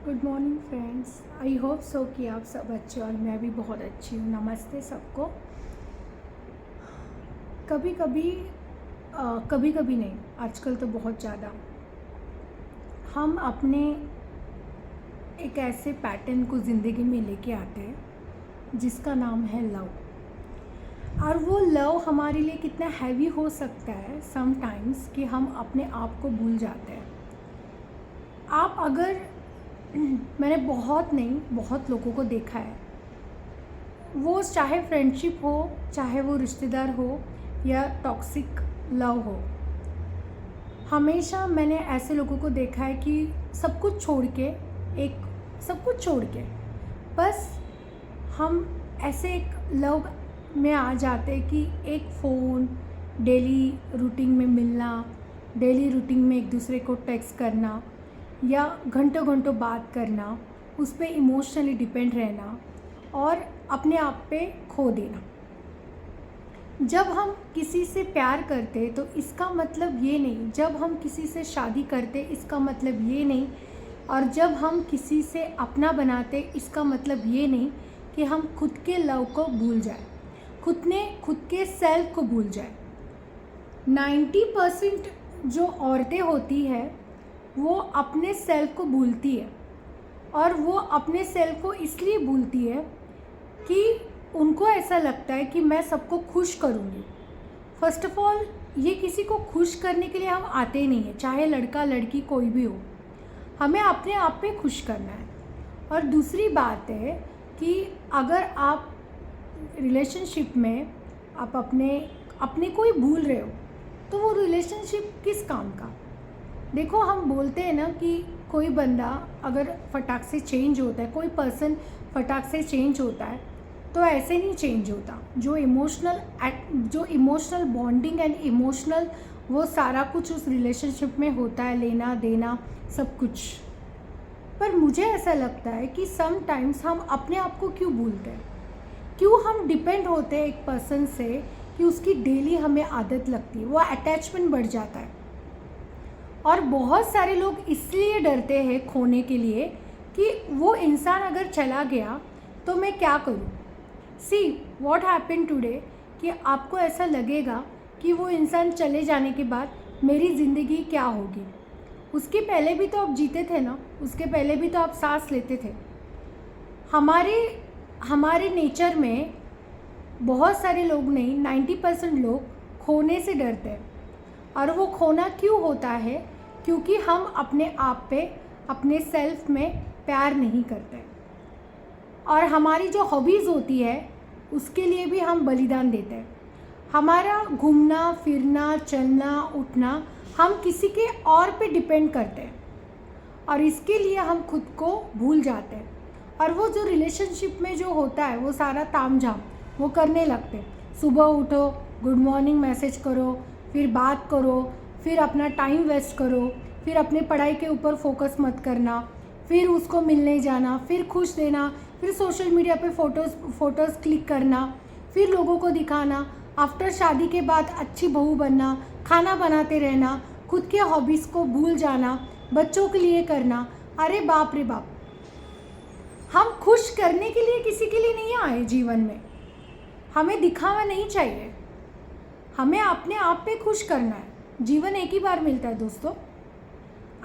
Good morning friends. I hope so कि आप सब अच्छे और मैं भी बहुत अच्छी हूँ। नमस्ते सबको। कभी कभी कभी कभी नहीं, आजकल तो बहुत ज़्यादा हम अपने एक ऐसे पैटर्न को ज़िंदगी में लेके आते हैं जिसका नाम है लव। और वो लव हमारे लिए कितना हैवी हो सकता है समटाइम्स कि हम अपने आप को भूल जाते हैं। आप अगर मैंने बहुत लोगों को देखा है, वो चाहे फ्रेंडशिप हो, चाहे वो रिश्तेदार हो या टॉक्सिक लव हो, हमेशा मैंने ऐसे लोगों को देखा है कि सब कुछ छोड़ के बस हम ऐसे एक लव में आ जाते हैं कि एक फ़ोन, डेली रूटीन में मिलना, डेली रूटीन में एक दूसरे को टेक्स्ट करना या घंटों घंटों बात करना, उस पर इमोशनली डिपेंड रहना और अपने आप पे खो देना। जब हम किसी से प्यार करते तो इसका मतलब ये नहीं, जब हम किसी से शादी करते इसका मतलब ये नहीं, और जब हम किसी से अपना बनाते इसका मतलब ये नहीं कि हम खुद के लव को भूल जाए, खुद के सेल्फ को भूल जाए। 90% जो औरतें होती है वो अपने सेल्फ को भूलती है, और वो अपने सेल्फ को इसलिए भूलती है कि उनको ऐसा लगता है कि मैं सबको खुश करूँगी। फर्स्ट ऑफ ऑल, ये किसी को खुश करने के लिए हम आते नहीं हैं, चाहे लड़का लड़की कोई भी हो, हमें अपने आप पे खुश करना है। और दूसरी बात है कि अगर आप रिलेशनशिप में आप अपने को ही भूल रहे हो तो वो रिलेशनशिप किस काम का। देखो, हम बोलते हैं ना कि कोई बंदा अगर फटाक से चेंज होता है, कोई पर्सन फटाक से चेंज होता है, तो ऐसे नहीं चेंज होता। जो इमोशनल बॉन्डिंग एंड इमोशनल वो सारा कुछ उस रिलेशनशिप में होता है, लेना देना सब कुछ। पर मुझे ऐसा लगता है कि समटाइम्स हम अपने आप को क्यों भूलते हैं, क्यों हम डिपेंड होते हैं एक पर्सन से कि उसकी डेली हमें आदत लगती है, वो अटैचमेंट बढ़ जाता है। और बहुत सारे लोग इसलिए डरते हैं खोने के लिए कि वो इंसान अगर चला गया तो मैं क्या करूं। सी व्हाट हैपेंड टुडे, कि आपको ऐसा लगेगा कि वो इंसान चले जाने के बाद मेरी ज़िंदगी क्या होगी। उसके पहले भी तो आप जीते थे ना, उसके पहले भी तो आप सांस लेते थे। हमारे नेचर में बहुत सारे लोग नहीं, 90% लोग खोने से डरते हैं। और वो खोना क्यों होता है? क्योंकि हम अपने आप पे, अपने सेल्फ में प्यार नहीं करते, और हमारी जो हॉबीज़ होती है उसके लिए भी हम बलिदान देते हैं। हमारा घूमना फिरना, चलना उठना, हम किसी के और पे डिपेंड करते हैं, और इसके लिए हम खुद को भूल जाते हैं। और वो जो रिलेशनशिप में जो होता है वो सारा तामझाम वो करने लगते हैं। सुबह उठो, गुड मॉर्निंग मैसेज करो, फिर बात करो, फिर अपना टाइम वेस्ट करो, फिर अपने पढ़ाई के ऊपर फोकस मत करना, फिर उसको मिलने जाना, फिर खुश देना, फिर सोशल मीडिया पे फ़ोटोज़ क्लिक करना, फिर लोगों को दिखाना, आफ्टर शादी के बाद अच्छी बहू बनना, खाना बनाते रहना, खुद के हॉबीज़ को भूल जाना, बच्चों के लिए करना। अरे बाप रे बाप, हम खुश करने के लिए किसी के लिए नहीं आए जीवन में। हमें दिखावा नहीं चाहिए, हमें अपने आप पे खुश करना है। जीवन एक ही बार मिलता है दोस्तों।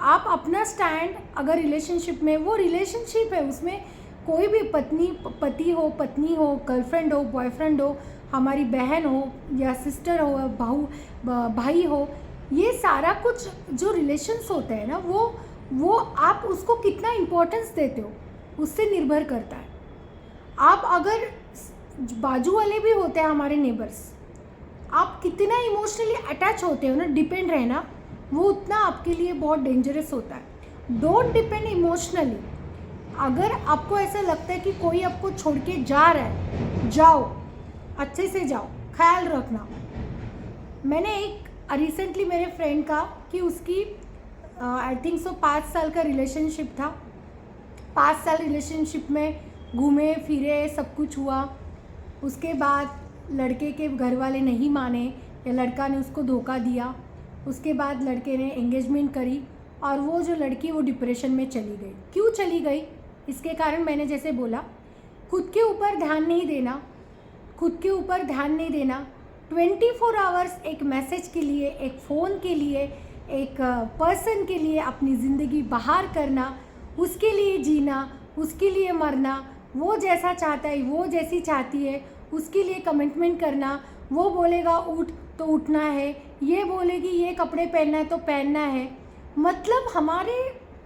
आप अपना स्टैंड, अगर रिलेशनशिप में, वो रिलेशनशिप है, उसमें कोई भी पति हो, पत्नी हो, गर्लफ्रेंड हो, बॉयफ्रेंड हो, हमारी बहन हो या सिस्टर हो, भाई हो, ये सारा कुछ जो रिलेशंस होते हैं ना, वो आप उसको कितना इम्पोर्टेंस देते हो उससे निर्भर करता है। आप अगर बाजू वाले भी होते हैं हमारे नेबर्स, आप कितना इमोशनली अटैच होते हो ना, डिपेंड रहना, वो उतना आपके लिए बहुत डेंजरस होता है। Don't depend emotionally. अगर आपको ऐसा लगता है कि कोई आपको छोड़ के जा रहा है, जाओ, अच्छे से जाओ, ख्याल रखना। मैंने एक रिसेंटली मेरे फ्रेंड का कि उसकी आई थिंक सो 5 साल का रिलेशनशिप था। 5 साल रिलेशनशिप में घूमे फिरे, सब कुछ हुआ। उसके बाद लड़के के घर वाले नहीं माने या लड़का ने उसको धोखा दिया। उसके बाद लड़के ने एंगेजमेंट करी, और वो जो लड़की वो डिप्रेशन में चली गई। क्यों चली गई? इसके कारण मैंने जैसे बोला, खुद के ऊपर ध्यान नहीं देना, खुद के ऊपर ध्यान नहीं देना। 24 आवर्स एक मैसेज के लिए, एक फ़ोन के लिए, एक पर्सन के लिए अपनी ज़िंदगी बहार करना, उसके लिए जीना, उसके लिए मरना, वो जैसा चाहता है, वो जैसी चाहती है, उसके लिए कमिटमेंट करना। वो बोलेगा उठ तो उठना है, ये बोलेगी ये कपड़े पहनना है तो पहनना है। मतलब हमारे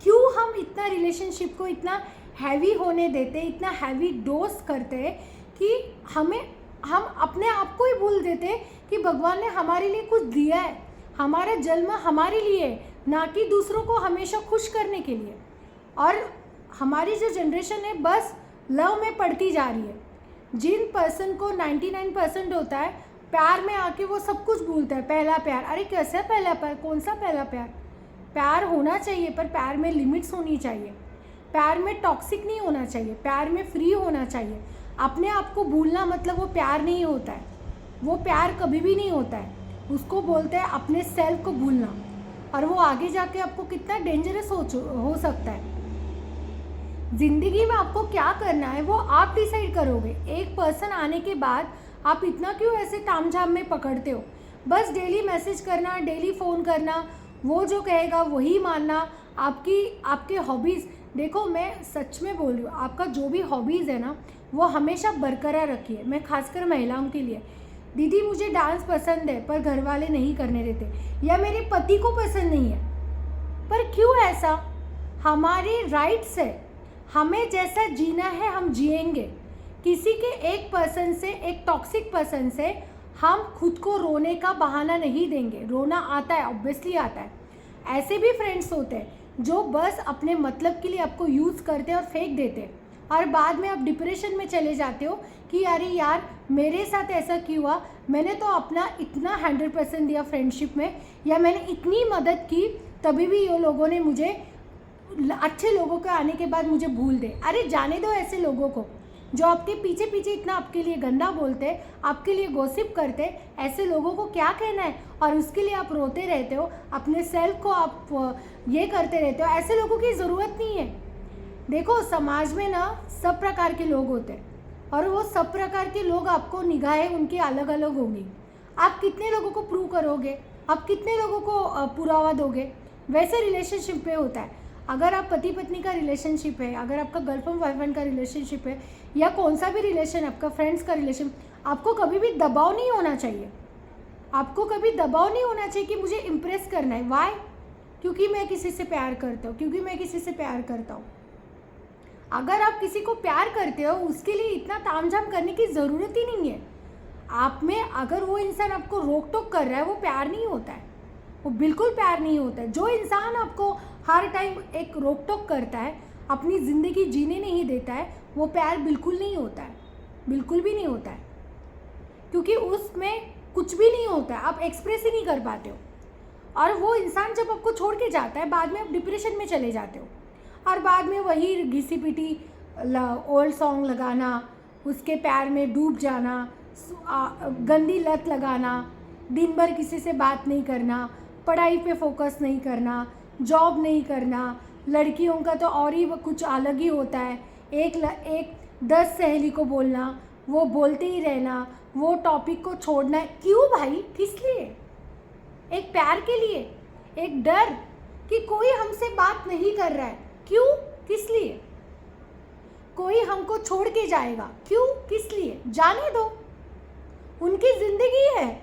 क्यों हम इतना रिलेशनशिप को इतना हैवी होने देते, इतना हैवी डोज करते हैं कि हम अपने आप को ही भूल देते कि भगवान ने हमारे लिए कुछ दिया है। हमारा जन्म हमारे लिए, ना कि दूसरों को हमेशा खुश करने के लिए। और हमारी जो जनरेशन है बस लव में पड़ती जा रही है। जिन पर्सन को 99% होता है, प्यार में आके वो सब कुछ भूलता है। पहला प्यार, अरे कैसा पहला प्यार? कौन सा पहला प्यार? प्यार होना चाहिए पर प्यार में लिमिट्स होनी चाहिए। प्यार में टॉक्सिक नहीं होना चाहिए, प्यार में फ्री होना चाहिए। अपने आप को भूलना मतलब वो प्यार नहीं होता है, वो प्यार कभी भी नहीं होता है। उसको बोलते हैं अपने सेल्फ को भूलना, और वो आगे जाके आपको कितना डेंजरस हो सकता है। ज़िंदगी में आपको क्या करना है वो आप डिसाइड करोगे। एक पर्सन आने के बाद आप इतना क्यों ऐसे तामझाम में पकड़ते हो? बस डेली मैसेज करना, डेली फ़ोन करना, वो जो कहेगा वही मानना। आपके हॉबीज़, देखो मैं सच में बोल रही हूँ, आपका जो भी हॉबीज़ है ना वो हमेशा बरकरार रखिए। मैं खासकर महिलाओं के लिए, दीदी मुझे डांस पसंद है पर घर वाले नहीं करने देते, या मेरे पति को पसंद नहीं है। पर क्यों ऐसा? हमारे राइट्स है, हमें जैसा जीना है हम जिएंगे। किसी के एक पर्सन से, एक टॉक्सिक पर्सन से हम खुद को रोने का बहाना नहीं देंगे। रोना आता है, ऑब्वियसली आता है। ऐसे भी फ्रेंड्स होते हैं जो बस अपने मतलब के लिए आपको यूज़ करते हैं और फेंक देते हैं, और बाद में आप डिप्रेशन में चले जाते हो कि अरे यार मेरे साथ ऐसा क्यों हुआ, मैंने तो अपना इतना 100% दिया फ्रेंडशिप में, या मैंने इतनी मदद की, तभी भी ये लोगों ने मुझे, अच्छे लोगों के आने के बाद मुझे भूल दे। अरे जाने दो ऐसे लोगों को जो आपके पीछे पीछे इतना आपके लिए गंदा बोलते हैं, आपके लिए गॉसिप करते हैं। ऐसे लोगों को क्या कहना है? और उसके लिए आप रोते रहते हो, अपने सेल्फ को आप ये करते रहते हो। ऐसे लोगों की ज़रूरत नहीं है। देखो समाज में ना सब प्रकार के लोग होते हैं, और वो सब प्रकार के लोग आपको निगाहें उनकी अलग अलग होंगी। आप कितने लोगों को प्रूव करोगे? आप कितने लोगों को पुरावा दोगे? वैसे रिलेशनशिप पे होता है। अगर आप पति पत्नी का रिलेशनशिप है, अगर आपका गर्लफ्रेंड बॉयफ्रेंड का रिलेशनशिप है, या कौन सा भी रिलेशन, आपका फ्रेंड्स का रिलेशन, आपको कभी भी दबाव नहीं होना चाहिए। आपको कभी दबाव नहीं होना चाहिए कि मुझे इम्प्रेस करना है। वाई? क्योंकि मैं किसी से प्यार करता हूँ, क्योंकि मैं किसी से प्यार करता हूँ। अगर आप किसी को प्यार करते हो, उसके लिए इतना तामझाम करने की ज़रूरत ही नहीं है। आप में अगर वो इंसान आपको रोक टोक कर रहा है, वो प्यार नहीं होता है, वो बिल्कुल प्यार नहीं होता है। जो इंसान आपको हर टाइम एक रोक टोक करता है, अपनी ज़िंदगी जीने नहीं देता है, वो प्यार बिल्कुल नहीं होता है, बिल्कुल भी नहीं होता है। क्योंकि उसमें कुछ भी नहीं होता है, आप एक्सप्रेस ही नहीं कर पाते हो। और वो इंसान जब आपको छोड़ के जाता है, बाद में आप डिप्रेशन में चले जाते हो, और बाद में वही घिसी पिटी ओल्ड सॉन्ग लगाना, उसके प्यार में डूब जाना, गंदी लत लगाना, दिन भर किसी से बात नहीं करना, पढ़ाई पे फोकस नहीं करना, जॉब नहीं करना। लड़कियों का तो और ही कुछ अलग ही होता है। एक 10 सहेली को बोलना, वो बोलते ही रहना, वो टॉपिक को छोड़ना। क्यों भाई? किस लिए? एक प्यार के लिए, एक डर कि कोई हमसे बात नहीं कर रहा है। क्यों? किस लिए? कोई हमको छोड़ के जाएगा। क्यों? किस लिए? जाने दो, उनकी ज़िंदगी है।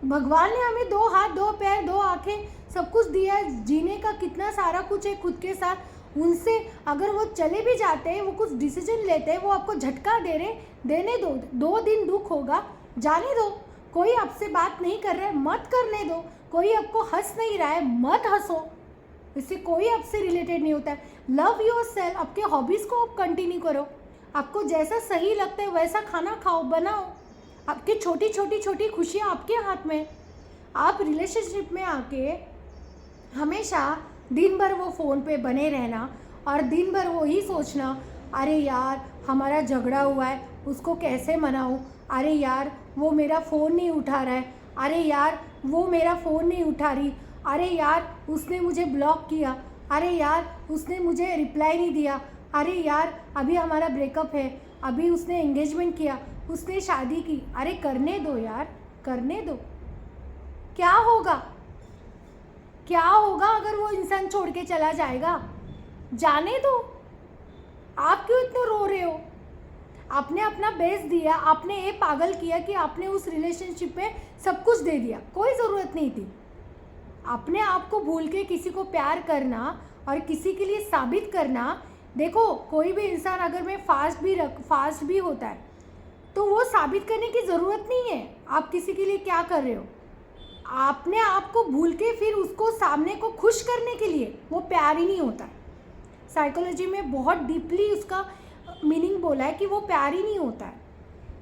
भगवान ने हमें 2 हाथ, 2 पैर, 2 आँखें, सब कुछ दिया है। जीने का कितना सारा कुछ है खुद के साथ। उनसे अगर वो चले भी जाते हैं, वो कुछ डिसीजन लेते हैं, वो आपको झटका दे रहे, देने दो। 2 दिन दुख होगा, जाने दो। कोई आपसे बात नहीं कर रहा है, मत करने दो। कोई आपको हंस नहीं रहा है, मत हंसो। इससे कोई आपसे रिलेटेड नहीं होता है। Love your self. आपके हॉबीज़ को आप कंटिन्यू करो। आपको जैसा सही लगता है वैसा खाना खाओ, बनाओ। आपकी छोटी खुशियाँ आपके हाथ में। आप रिलेशनशिप में आके हमेशा दिन भर वो फ़ोन पे बने रहना, और दिन भर वो ही सोचना, अरे यार हमारा झगड़ा हुआ है, उसको कैसे मनाऊँ, अरे यार वो मेरा फ़ोन नहीं उठा रहा है, अरे यार वो मेरा फ़ोन नहीं उठा रही, अरे यार उसने मुझे ब्लॉक किया। अरे यार उसने मुझे रिप्लाई नहीं दिया, अरे यार अभी हमारा ब्रेकअप है, अभी उसने एंगेजमेंट किया, उसने शादी की। अरे करने दो यार, करने दो। क्या होगा, क्या होगा अगर वो इंसान छोड़ के चला जाएगा? जाने दो। आप क्यों इतने रो रहे हो? आपने अपना बेस्ट दिया, आपने ये पागल किया कि आपने उस रिलेशनशिप में सब कुछ दे दिया, कोई ज़रूरत नहीं थी। अपने आप को भूल के किसी को प्यार करना और किसी के लिए साबित करना, देखो कोई भी इंसान अगर मैं फास्ट भी होता है तो वो साबित करने की ज़रूरत नहीं है आप किसी के लिए क्या कर रहे हो। आपने आप को भूल के फिर उसको सामने को खुश करने के लिए, वो प्यार ही नहीं होता है। साइकोलॉजी में बहुत डीपली उसका मीनिंग बोला है कि वो प्यार ही नहीं होता है।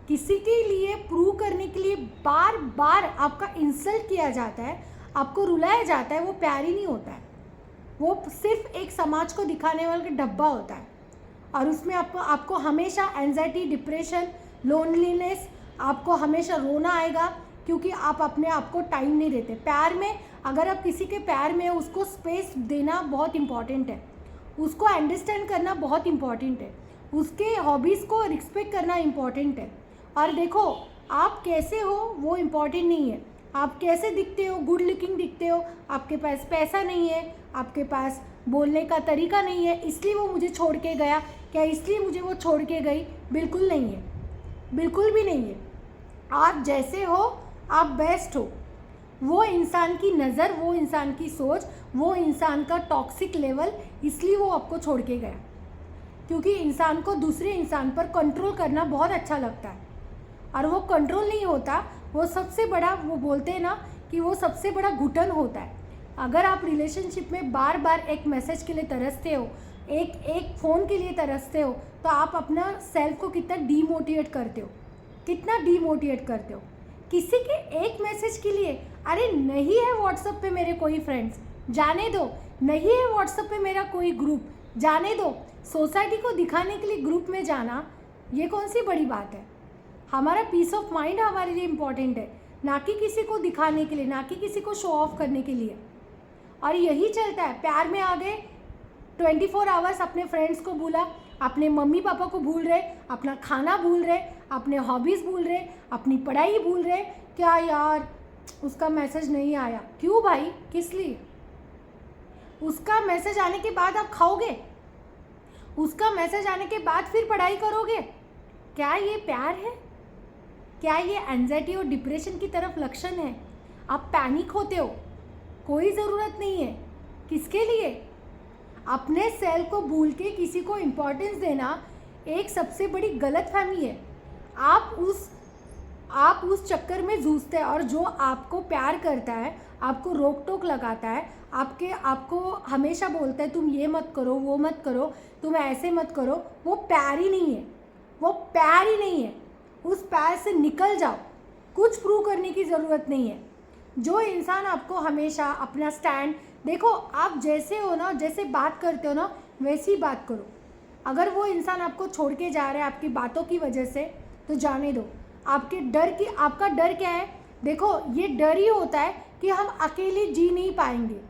किसी के लिए प्रूव करने के लिए बार बार आपका इंसल्ट किया जाता है, आपको रुलाया जाता है, वो प्यार ही नहीं होता है। वो सिर्फ एक समाज को दिखाने वाला डब्बा होता है और उसमें आपको हमेशा एंजाइटी, डिप्रेशन, लोनलीनेस, आपको हमेशा रोना आएगा क्योंकि आप अपने आप को टाइम नहीं देते। प्यार में अगर आप किसी के प्यार में उसको स्पेस देना बहुत इम्पॉर्टेंट है, उसको अंडरस्टैंड करना बहुत इम्पॉर्टेंट है, उसके हॉबीज़ को रिस्पेक्ट करना इम्पॉर्टेंट है। और देखो आप कैसे हो वो इम्पॉर्टेंट नहीं है, आप कैसे दिखते हो, गुड लुकिंग दिखते हो, आपके पास पैसा नहीं है, आपके पास बोलने का तरीका नहीं है इसलिए वो मुझे छोड़ के गया, क्या इसलिए मुझे वो छोड़ के गई? बिल्कुल नहीं है, बिल्कुल भी नहीं है। आप जैसे हो आप बेस्ट हो। वो इंसान की नज़र, वो इंसान की सोच, वो इंसान का टॉक्सिक लेवल, इसलिए वो आपको छोड़ के गया। क्योंकि इंसान को दूसरे इंसान पर कंट्रोल करना बहुत अच्छा लगता है और वो कंट्रोल नहीं होता, वो सबसे बड़ा, वो बोलते हैं ना कि वो सबसे बड़ा घुटन होता है। अगर आप रिलेशनशिप में बार बार एक मैसेज के लिए तरसते हो, एक फ़ोन के लिए तरसते हो, तो आप अपना सेल्फ को कितना डीमोटिवेट करते हो, कितना डीमोटिवेट करते हो किसी के एक मैसेज के लिए। अरे नहीं है व्हाट्सएप पे मेरे कोई फ्रेंड्स, जाने दो। नहीं है व्हाट्सएप पे मेरा कोई ग्रुप, जाने दो। सोसाइटी को दिखाने के लिए ग्रुप में जाना, ये कौन सी बड़ी बात है? हमारा पीस ऑफ माइंड हमारे लिए इम्पॉर्टेंट है, ना कि किसी को दिखाने के लिए, ना कि किसी को शो ऑफ करने के लिए। और यही चलता है, प्यार में आ गए 24 आवर्स अपने फ्रेंड्स को भूला, अपने मम्मी पापा को भूल रहे, अपना खाना भूल रहे, अपने हॉबीज़ भूल रहे, अपनी पढ़ाई भूल रहे। क्या यार उसका मैसेज नहीं आया, क्यों भाई, किस लिए? उसका मैसेज आने के बाद आप खाओगे, उसका मैसेज आने के बाद फिर पढ़ाई करोगे? क्या ये प्यार है? क्या ये एंजाइटी और डिप्रेशन की तरफ लक्षण है? आप पैनिक होते हो, कोई ज़रूरत नहीं है। किसके लिए? अपने सेल्फ को भूल के किसी को इम्पोर्टेंस देना एक सबसे बड़ी गलतफहमी है। आप उस चक्कर में जूझते हैं और जो आपको प्यार करता है, आपको रोक टोक लगाता है, आपको हमेशा बोलता है तुम ये मत करो, वो मत करो, तुम ऐसे मत करो, वो प्यार ही नहीं है, वो प्यार ही नहीं है। उस प्यार से निकल जाओ, कुछ प्रूव करने की ज़रूरत नहीं है। जो इंसान आपको हमेशा अपना स्टैंड, देखो आप जैसे हो ना, जैसे बात करते हो ना, वैसी बात करो। अगर वो इंसान आपको छोड़ के जा रहा है आपकी बातों की वजह से, तो जाने दो। आपका डर क्या है? देखो ये डर ही होता है कि हम अकेले जी नहीं पाएंगे।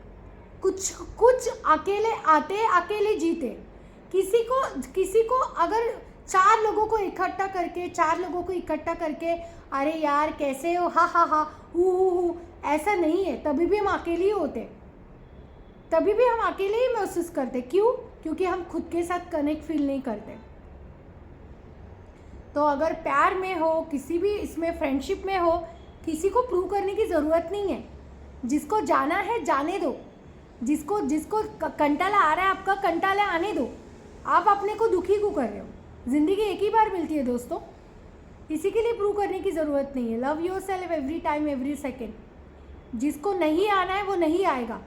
कुछ अकेले आते, अकेले जीते। किसी को अगर 4 लोगों को इकट्ठा करके अरे यार कैसे हो, हा हा हा, हु, ऐसा नहीं है, तभी भी हम अकेले ही होते, तभी भी हम अकेले ही महसूस करते। क्यों? क्योंकि हम खुद के साथ कनेक्ट फील नहीं करते। तो अगर प्यार में हो, किसी भी इसमें फ्रेंडशिप में हो, किसी को प्रूव करने की ज़रूरत नहीं है। जिसको जाना है जाने दो, जिसको कंटाला आ रहा है आपका कंटाला आने दो। आप अपने को दुखी क्यों कर रहे हो? ज़िंदगी एक ही बार मिलती है दोस्तों, किसी के लिए प्रूव करने की ज़रूरत नहीं है। Love your self every time every second. जिसको नहीं आना है वो नहीं आएगा।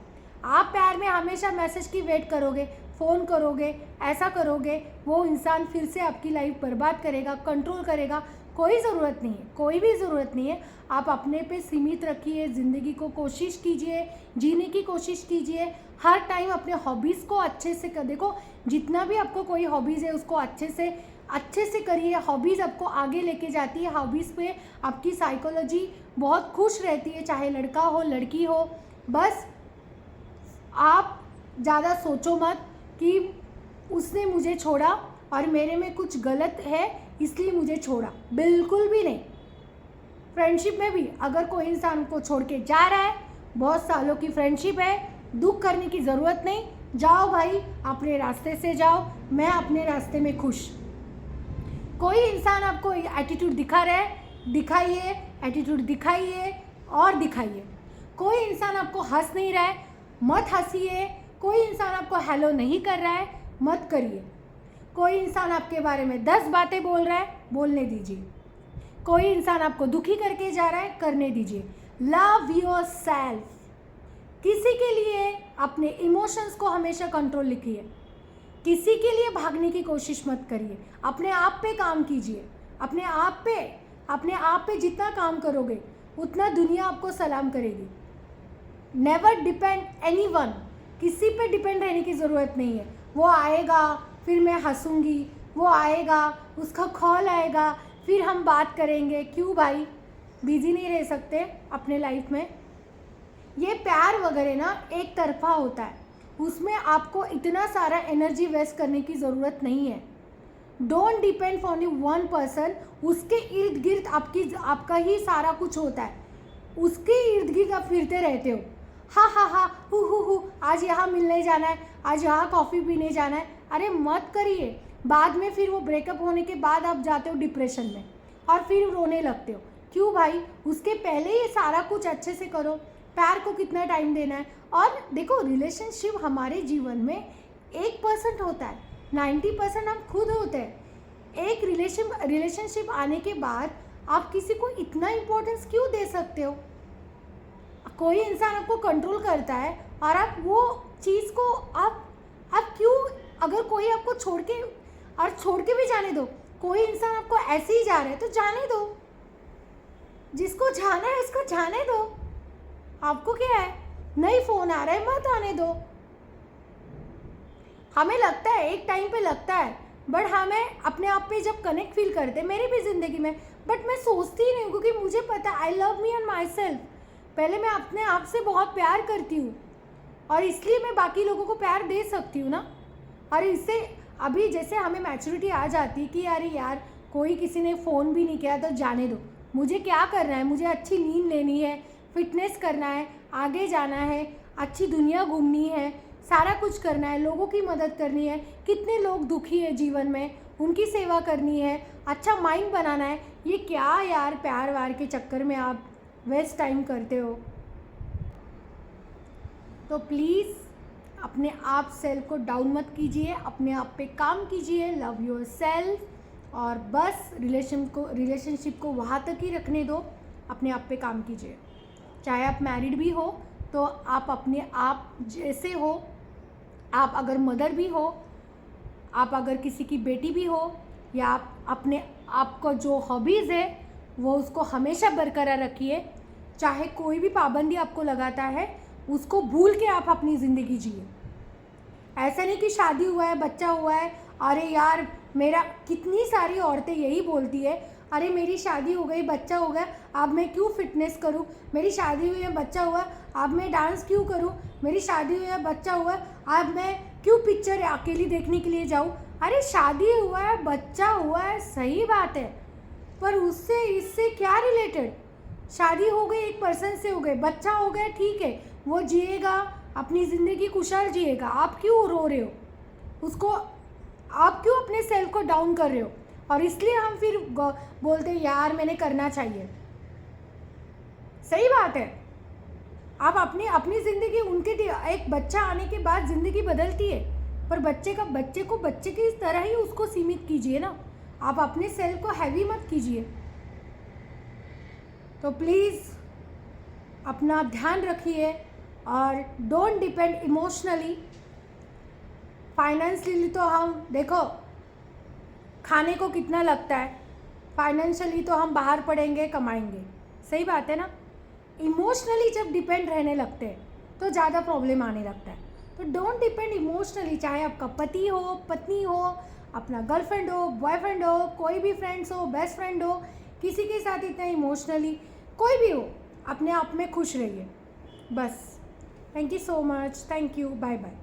आप प्यार में हमेशा मैसेज की वेट करोगे, फ़ोन करोगे, ऐसा करोगे, वो इंसान फिर से आपकी लाइफ बर्बाद करेगा, कंट्रोल करेगा। कोई ज़रूरत नहीं है, कोई भी ज़रूरत नहीं है। आप अपने पे सीमित रखिए, ज़िंदगी को कोशिश कीजिए, जीने की कोशिश कीजिए। हर टाइम अपने हॉबीज़ को अच्छे से देखो, जितना भी आपको कोई हॉबीज़ है उसको अच्छे से करिए। हॉबीज़ आपको आगे लेके जाती है। हॉबीज़ पे आपकी साइकोलॉजी बहुत खुश रहती है, चाहे लड़का हो लड़की हो। बस आप ज़्यादा सोचो मत कि उसने मुझे छोड़ा और मेरे में कुछ गलत है इसलिए मुझे छोड़ा, बिल्कुल भी नहीं। फ्रेंडशिप में भी अगर कोई इंसान को छोड़ के जा रहा है, बहुत सालों की फ्रेंडशिप है, दुख करने की ज़रूरत नहीं। जाओ भाई, अपने रास्ते से जाओ, मैं अपने रास्ते में खुश। कोई इंसान आपको एटीट्यूड दिखा रहा है, दिखाइए, एटीट्यूड दिखाइए और दिखाइए। कोई इंसान आपको हंस नहीं रहा है, मत हंसिए। कोई इंसान आपको हेलो नहीं कर रहा है, मत करिए। कोई इंसान आपके बारे में 10 बातें बोल रहा है, बोलने दीजिए। कोई इंसान आपको दुखी करके जा रहा है, करने दीजिए। Love your self. किसी के लिए अपने इमोशंस को हमेशा कंट्रोल रखिए। किसी के लिए भागने की कोशिश मत करिए। अपने आप पे काम कीजिए। अपने आप पे जितना काम करोगे उतना दुनिया आपको सलाम करेगी। Never depend anyone. किसी पे डिपेंड रहने की ज़रूरत नहीं है। वो आएगा फिर मैं हंसूंगी, वो आएगा उसका कॉल आएगा फिर हम बात करेंगे। क्यों भाई, बिजी नहीं रह सकते अपने लाइफ में? ये प्यार वगैरह ना एक तरफा होता है, उसमें आपको इतना सारा एनर्जी वेस्ट करने की ज़रूरत नहीं है। Don't depend for you one person. उसके इर्द गिर्द आपका ही सारा कुछ होता है, उसके इर्द गिर्द आप फिरते रहते हो। हाँ हाँ हाँ, हु, आज यहाँ मिलने जाना है, आज यहाँ कॉफ़ी पीने जाना है। अरे मत करिए। बाद में फिर वो ब्रेकअप होने के बाद आप जाते हो डिप्रेशन में और फिर रोने लगते हो। क्यों भाई, उसके पहले ये सारा कुछ अच्छे से करो। प्यार को कितना टाइम देना है। और देखो, रिलेशनशिप हमारे जीवन में 1% होता है, 90% हम खुद होते हैं। एक रिलेशनशिप आने के बाद आप किसी को इतना इम्पोर्टेंस क्यों दे सकते हो? कोई इंसान आपको कंट्रोल करता है और आप वो चीज़ को आप क्यों, अगर कोई आपको छोड़ के भी जाने दो। कोई इंसान आपको ऐसे ही जा रहा है तो जाने दो, जिसको जाना है उसको जाने दो। आपको क्या है, नहीं फ़ोन आ रहा है मत आने दो। हमें लगता है, एक टाइम पे लगता है, बट हमें अपने आप पे जब कनेक्ट फील करते हैं, मेरी भी ज़िंदगी में, बट मैं सोचती ही नहीं हूँ क्योंकि मुझे पता है I love me and my self. पहले मैं अपने आप से बहुत प्यार करती हूँ और इसलिए मैं बाकी लोगों को प्यार दे सकती हूँ ना। और इससे अभी जैसे हमें मैच्योरिटी आ जाती कि अरे यार, कोई किसी ने फ़ोन भी नहीं किया तो जाने दो, मुझे क्या करना है, मुझे अच्छी नींद लेनी है, फिटनेस करना है, आगे जाना है, अच्छी दुनिया घूमनी है, सारा कुछ करना है, लोगों की मदद करनी है। कितने लोग दुखी है जीवन में, उनकी सेवा करनी है, अच्छा माइंड बनाना है। ये क्या यार, प्यार वार के चक्कर में आप वेस्ट टाइम करते हो। तो प्लीज़ अपने आप सेल्फ को डाउन मत कीजिए, अपने आप पे काम कीजिए। लव योर सेल्फ और बस रिलेशनशिप को वहाँ तक ही रखने दो। अपने आप पे काम कीजिए। चाहे आप मैरिड भी हो तो आप अपने आप जैसे हो, आप अगर मदर भी हो, आप अगर किसी की बेटी भी हो, या आप अपने आप को जो हॉबीज़ है वो उसको हमेशा बरकरार रखिए। चाहे कोई भी पाबंदी आपको लगाता है उसको भूल के आप अपनी ज़िंदगी जिए। ऐसा नहीं कि शादी हुआ है, बच्चा हुआ है, अरे यार मेरा, कितनी सारी औरतें यही बोलती है, अरे मेरी शादी हो गई, बच्चा हो गया, अब मैं क्यों फिटनेस करूं, मेरी शादी हुई है, बच्चा हुआ, अब मैं डांस क्यों करूं, मेरी शादी हुई है, बच्चा हुआ, अब मैं क्यों पिक्चर अकेली देखने के लिए जाऊं। अरे शादी हुआ है, बच्चा हुआ है, सही बात है, पर उससे इससे क्या रिलेटेड? शादी हो गई, एक पर्सन से हो गई, बच्चा हो गया, ठीक है, वो जिएगा अपनी ज़िंदगी, खुशहाल जिएगा। आप क्यों रो रहे हो उसको? आप क्यों अपने सेल्फ को डाउन कर रहे हो? और इसलिए हम फिर बोलते हैं यार मैंने करना चाहिए। सही बात है, आप अपनी ज़िंदगी, उनके एक बच्चा आने के बाद ज़िंदगी बदलती है, पर बच्चे की इस तरह ही उसको सीमित कीजिए ना। आप अपने सेल्फ को हैवी मत कीजिए। तो प्लीज़ अपना ध्यान रखिए और डोंट डिपेंड इमोशनली। फाइनेंशियली तो हम देखो खाने को कितना लगता है, फाइनेंशियली तो हम बाहर पड़ेंगे, कमाएंगे, सही बात है ना। इमोशनली जब डिपेंड रहने लगते हैं तो ज़्यादा प्रॉब्लम आने लगता है। तो डोंट डिपेंड इमोशनली, चाहे आपका पति हो, पत्नी हो, अपना गर्लफ्रेंड हो, बॉयफ्रेंड हो, कोई भी फ्रेंड्स हो, बेस्ट फ्रेंड हो, किसी के साथ इतना इमोशनली कोई भी हो, अपने आप में खुश रहिए बस। Thank you so much, thank you, bye bye.